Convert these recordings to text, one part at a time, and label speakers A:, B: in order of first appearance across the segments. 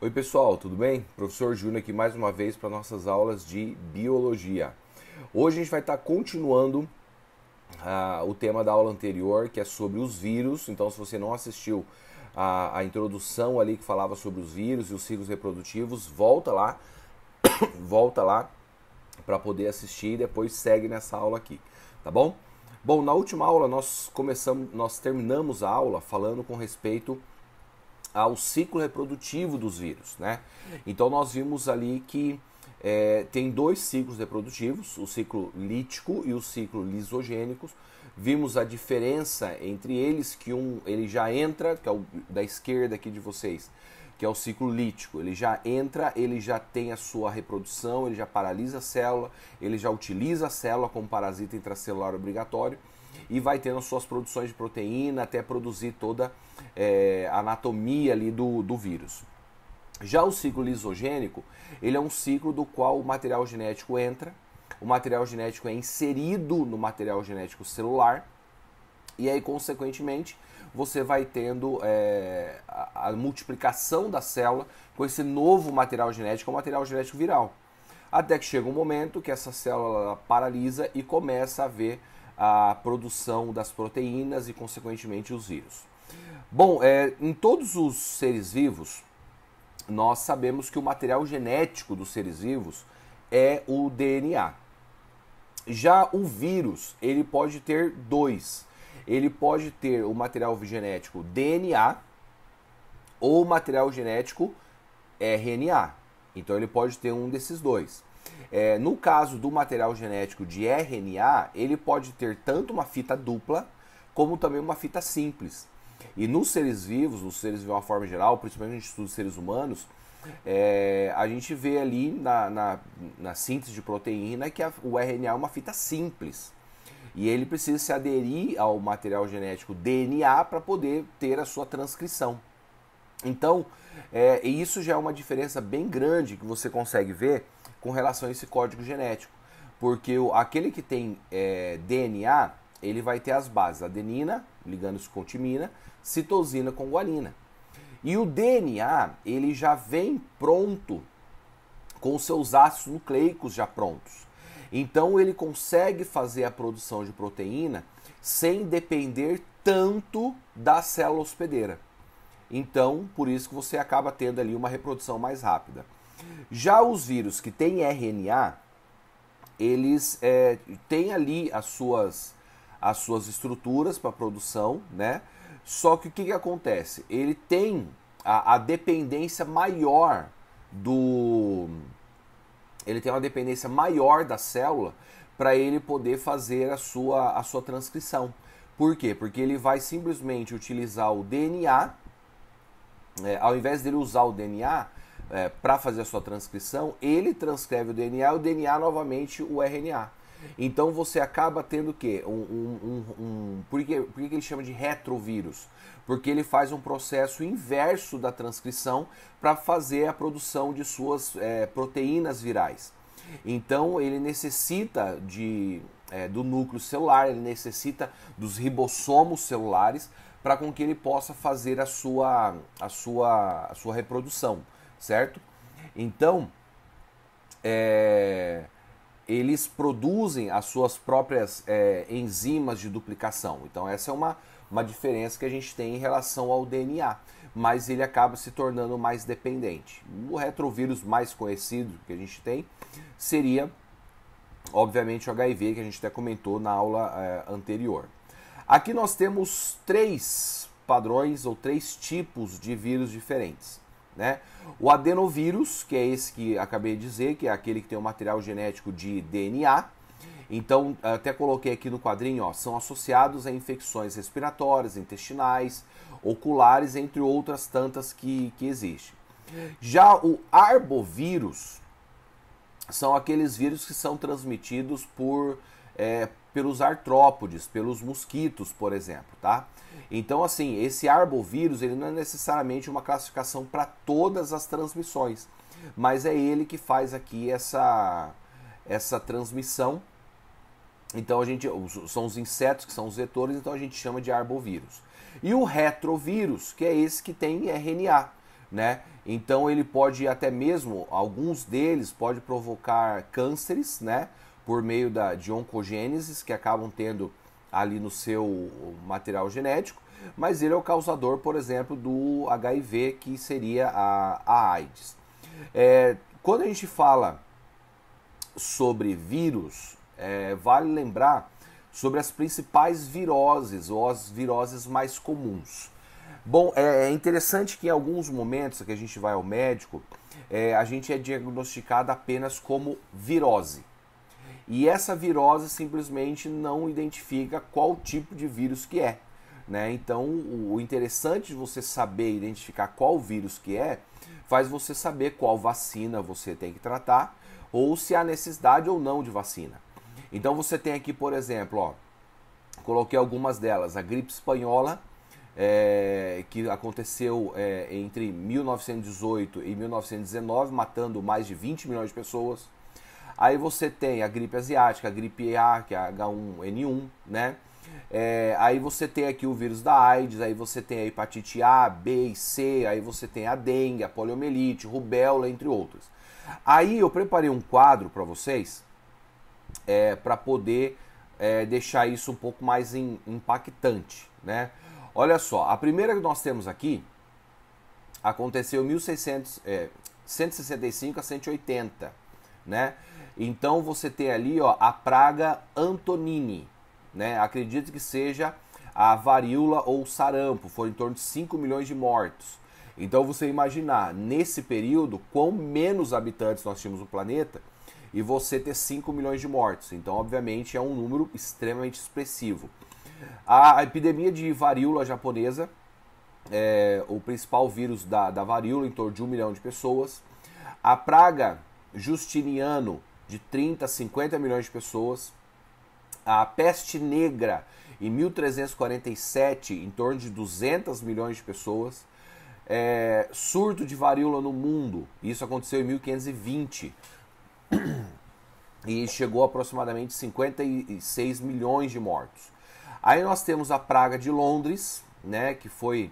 A: Oi pessoal, tudo bem? Professor Júnior aqui mais uma vez para nossas aulas de biologia. Hoje a gente vai estar continuando o tema da aula anterior, que é sobre os vírus. Então, se você não assistiu a introdução ali que falava sobre os vírus e os ciclos reprodutivos, volta lá para poder assistir e depois segue nessa aula aqui, tá bom? Bom, na última aula nós terminamos a aula falando com respeito ao ciclo reprodutivo dos vírus, né? Então nós vimos ali que tem dois ciclos reprodutivos, o ciclo lítico e o ciclo lisogênico. Vimos a diferença entre eles, que ele já entra, que é o da esquerda aqui de vocês, que é o ciclo lítico. Ele já entra, ele já tem a sua reprodução, ele já paralisa a célula, ele já utiliza a célula como parasita intracelular obrigatório e vai tendo as suas produções de proteína até produzir toda a anatomia ali do vírus. Já o ciclo lisogênico, ele é um ciclo do qual o material genético entra, o material genético é inserido no material genético celular e aí, consequentemente, você vai tendo a multiplicação da célula com esse novo material genético, o material genético viral. Até que chega um momento que essa célula paralisa e começa a haver a produção das proteínas e, consequentemente, os vírus. Bom, em todos os seres vivos, nós sabemos que o material genético dos seres vivos é o DNA. Já o vírus, ele pode ter dois. Ele pode ter o material genético DNA ou material genético RNA. Então ele pode ter um desses dois. No caso do material genético de RNA, ele pode ter tanto uma fita dupla como também uma fita simples. E nos seres vivos de uma forma geral, principalmente no estudo dos seres humanos, a gente vê ali na síntese de proteína que o RNA é uma fita simples. E ele precisa se aderir ao material genético DNA para poder ter a sua transcrição. Então, isso já é uma diferença bem grande que você consegue ver com relação a esse código genético. Porque aquele que tem DNA, ele vai ter as bases adenina, ligando-se com timina, citosina com guanina. E o DNA, ele já vem pronto, com os seus ácidos nucleicos já prontos. Então ele consegue fazer a produção de proteína sem depender tanto da célula hospedeira. Então, por isso que você acaba tendo ali uma reprodução mais rápida. Já os vírus que têm RNA, eles têm ali as suas estruturas para produção, né? Só que o que acontece? Ele tem a dependência maior ele tem uma dependência maior da célula para ele poder fazer a sua transcrição. Por quê? Porque ele vai simplesmente utilizar o DNA, ao invés dele usar o DNA para fazer a sua transcrição, ele transcreve o DNA e o DNA novamente o RNA. Então você acaba tendo o quê? Por que ele chama de retrovírus? Porque ele faz um processo inverso da transcrição para fazer a produção de suas proteínas virais. Então ele necessita do núcleo celular, ele necessita dos ribossomos celulares para com que ele possa fazer a sua reprodução, certo? Então, eles produzem as suas próprias enzimas de duplicação. Então essa é uma diferença que a gente tem em relação ao DNA, mas ele acaba se tornando mais dependente. O retrovírus mais conhecido que a gente tem seria, obviamente, o HIV, que a gente até comentou na aula anterior. Aqui nós temos três padrões ou três tipos de vírus diferentes, né? O adenovírus, que é esse que acabei de dizer, que é aquele que tem o material genético de DNA. Então, até coloquei aqui no quadrinho, ó, são associados a infecções respiratórias, intestinais, oculares, entre outras tantas que existem. Já o arbovírus são aqueles vírus que são transmitidos pelos artrópodes, pelos mosquitos, por exemplo, tá? Então, assim, esse arbovírus, ele não é necessariamente uma classificação para todas as transmissões, mas é ele que faz aqui essa transmissão. Então, são os insetos que são os vetores, então a gente chama de arbovírus. E o retrovírus, que é esse que tem RNA. né? Então ele pode até mesmo, alguns deles pode provocar cânceres, né? Por meio de oncogênesis que acabam tendo ali no seu material genético, mas ele é o causador, por exemplo, do HIV, que seria a AIDS. Quando a gente fala sobre vírus, vale lembrar sobre as principais viroses ou as viroses mais comuns. Bom, é interessante que em alguns momentos que a gente vai ao médico, a gente é diagnosticado apenas como virose. E essa virose simplesmente não identifica qual tipo de vírus que é, né? Então, o interessante de você saber identificar qual vírus que faz você saber qual vacina você tem que tratar ou se há necessidade ou não de vacina. Então, você tem aqui, por exemplo, ó, coloquei algumas delas, a gripe espanhola, que aconteceu entre 1918 e 1919, matando mais de 20 milhões de pessoas. Aí você tem a gripe asiática, a gripe A, que é a H1N1, né? Aí você tem aqui o vírus da AIDS, aí você tem a hepatite A, B e C, aí você tem a dengue, a poliomielite, rubéola, entre outros. Aí eu preparei um quadro para vocês, para poder deixar isso um pouco mais impactante, né? Olha só, a primeira que nós temos aqui aconteceu em 165 a 180, né? Então você tem ali, ó, a praga Antonini, né? Acredito que seja a varíola ou sarampo, foram em torno de 5 milhões de mortos. Então você imaginar, nesse período, quão menos habitantes nós tínhamos no planeta e você ter 5 milhões de mortos. Então, obviamente, é um número extremamente expressivo. A epidemia de varíola japonesa, o principal vírus da varíola, em torno de 1 milhão de pessoas. A praga Justiniano, de 30 a 50 milhões de pessoas. A peste negra, em 1347, em torno de 200 milhões de pessoas. Surto de varíola no mundo, isso aconteceu em 1520 e chegou a aproximadamente 56 milhões de mortos. Aí nós temos a praga de Londres, né, que foi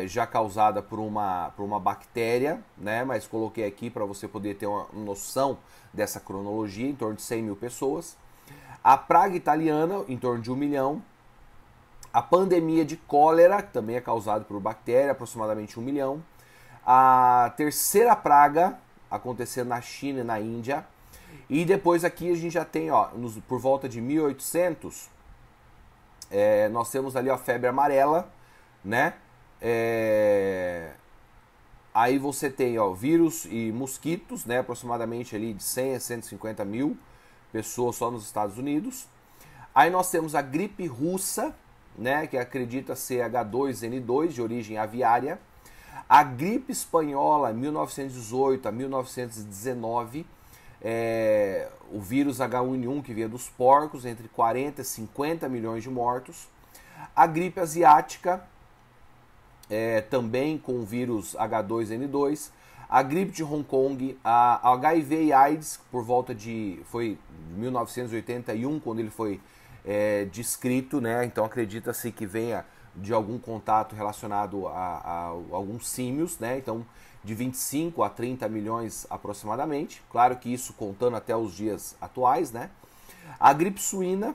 A: já causada por uma bactéria, né, mas coloquei aqui para você poder ter uma noção dessa cronologia, em torno de 100 mil pessoas. A praga italiana, em torno de 1 milhão. A pandemia de cólera, que também é causada por bactéria, aproximadamente 1 milhão. A terceira praga acontecendo na China e na Índia. E depois aqui a gente já tem, ó, por volta de 1800, nós temos ali a febre amarela, né? Aí você tem, ó, vírus e mosquitos, né? Aproximadamente ali de 100 a 150 mil pessoas só nos Estados Unidos. Aí nós temos a gripe russa, né? Que acredita ser H2N2, de origem aviária. A gripe espanhola, 1918 a 1919. O vírus H1N1 que vinha dos porcos, entre 40 e 50 milhões de mortos. A gripe asiática, também com o vírus H2N2. A gripe de Hong Kong, a HIV e AIDS, por volta foi 1981, quando ele foi descrito, né? Então acredita-se que venha de algum contato relacionado a alguns símios, né? Então, de 25 a 30 milhões aproximadamente. Claro que isso contando até os dias atuais, né? A gripe suína,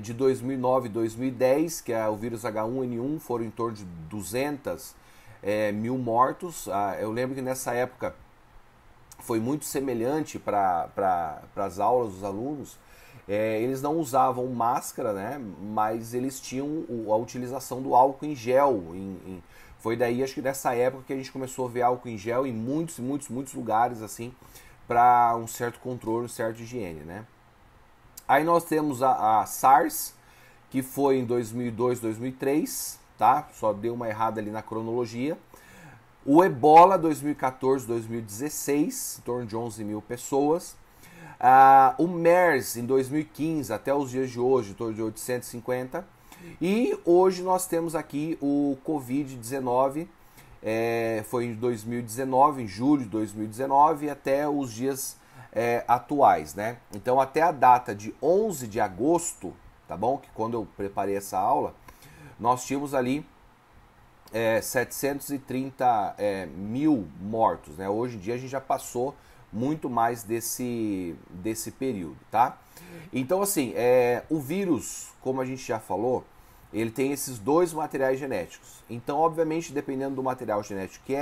A: de 2009 e 2010, que é o vírus H1N1, foram em torno de 200 mil mortos. Eu lembro que nessa época foi muito semelhante para as aulas dos alunos. Eles não usavam máscara, né? Mas eles tinham a utilização do álcool em gel. Foi daí, acho que nessa época, que a gente começou a ver álcool em gel em muitos lugares, assim, para um certo controle, um certo higiene, né? Aí nós temos a SARS, que foi em 2002, 2003, tá? Só deu uma errada ali na cronologia. O Ebola, 2014, 2016, em torno de 11 mil pessoas. O MERS, em 2015, até os dias de hoje, em torno de 850. E hoje nós temos aqui o Covid-19, foi em 2019, em julho de 2019, até os dias atuais, né? Então, até a data de 11 de agosto, tá bom? Que quando eu preparei essa aula, nós tínhamos ali 730 mil mortos, né? Hoje em dia a gente já passou muito mais desse período, tá? Então, assim, o vírus, como a gente já falou, ele tem esses dois materiais genéticos. Então, obviamente, dependendo do material genético que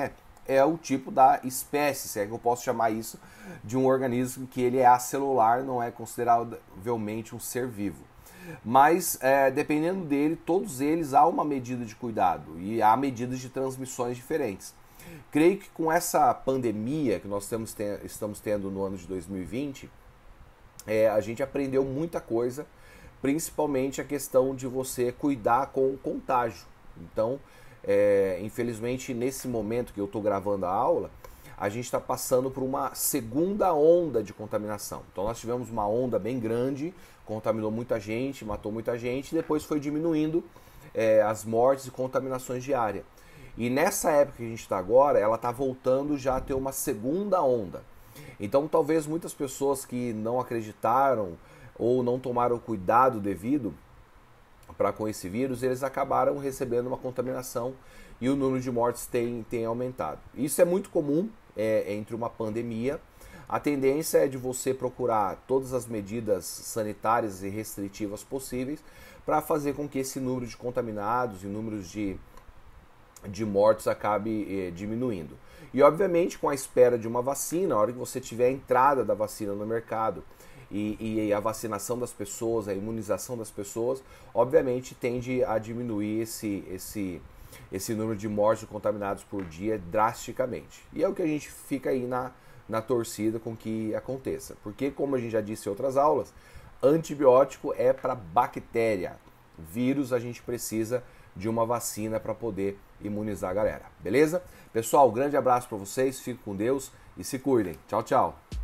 A: é o tipo da espécie, se é que eu posso chamar isso de um organismo que ele é acelular, não é consideravelmente um ser vivo. Mas, dependendo dele, todos eles há uma medida de cuidado e há medidas de transmissões diferentes. Creio que com essa pandemia que nós estamos tendo no ano de 2020, a gente aprendeu muita coisa, principalmente a questão de você cuidar com o contágio. Então, infelizmente, nesse momento que eu estou gravando a aula, a gente está passando por uma segunda onda de contaminação. Então, nós tivemos uma onda bem grande, contaminou muita gente, matou muita gente, e depois foi diminuindo as mortes e contaminações diárias. E nessa época que a gente está agora, ela está voltando já a ter uma segunda onda. Então, talvez muitas pessoas que não acreditaram ou não tomaram o cuidado devido para com esse vírus, eles acabaram recebendo uma contaminação e o número de mortes tem aumentado. Isso é muito comum entre uma pandemia. A tendência é de você procurar todas as medidas sanitárias e restritivas possíveis para fazer com que esse número de contaminados e números de mortos acabe diminuindo. E obviamente com a espera de uma vacina, a hora que você tiver a entrada da vacina no mercado e a vacinação das pessoas, a imunização das pessoas, obviamente tende a diminuir esse número de mortes e contaminados por dia drasticamente. E é o que a gente fica aí na torcida com que aconteça. Porque, como a gente já disse em outras aulas, antibiótico é para bactéria. Vírus a gente precisa de uma vacina para poder imunizar a galera, beleza? Pessoal, grande abraço para vocês, fiquem com Deus e se cuidem. Tchau, tchau!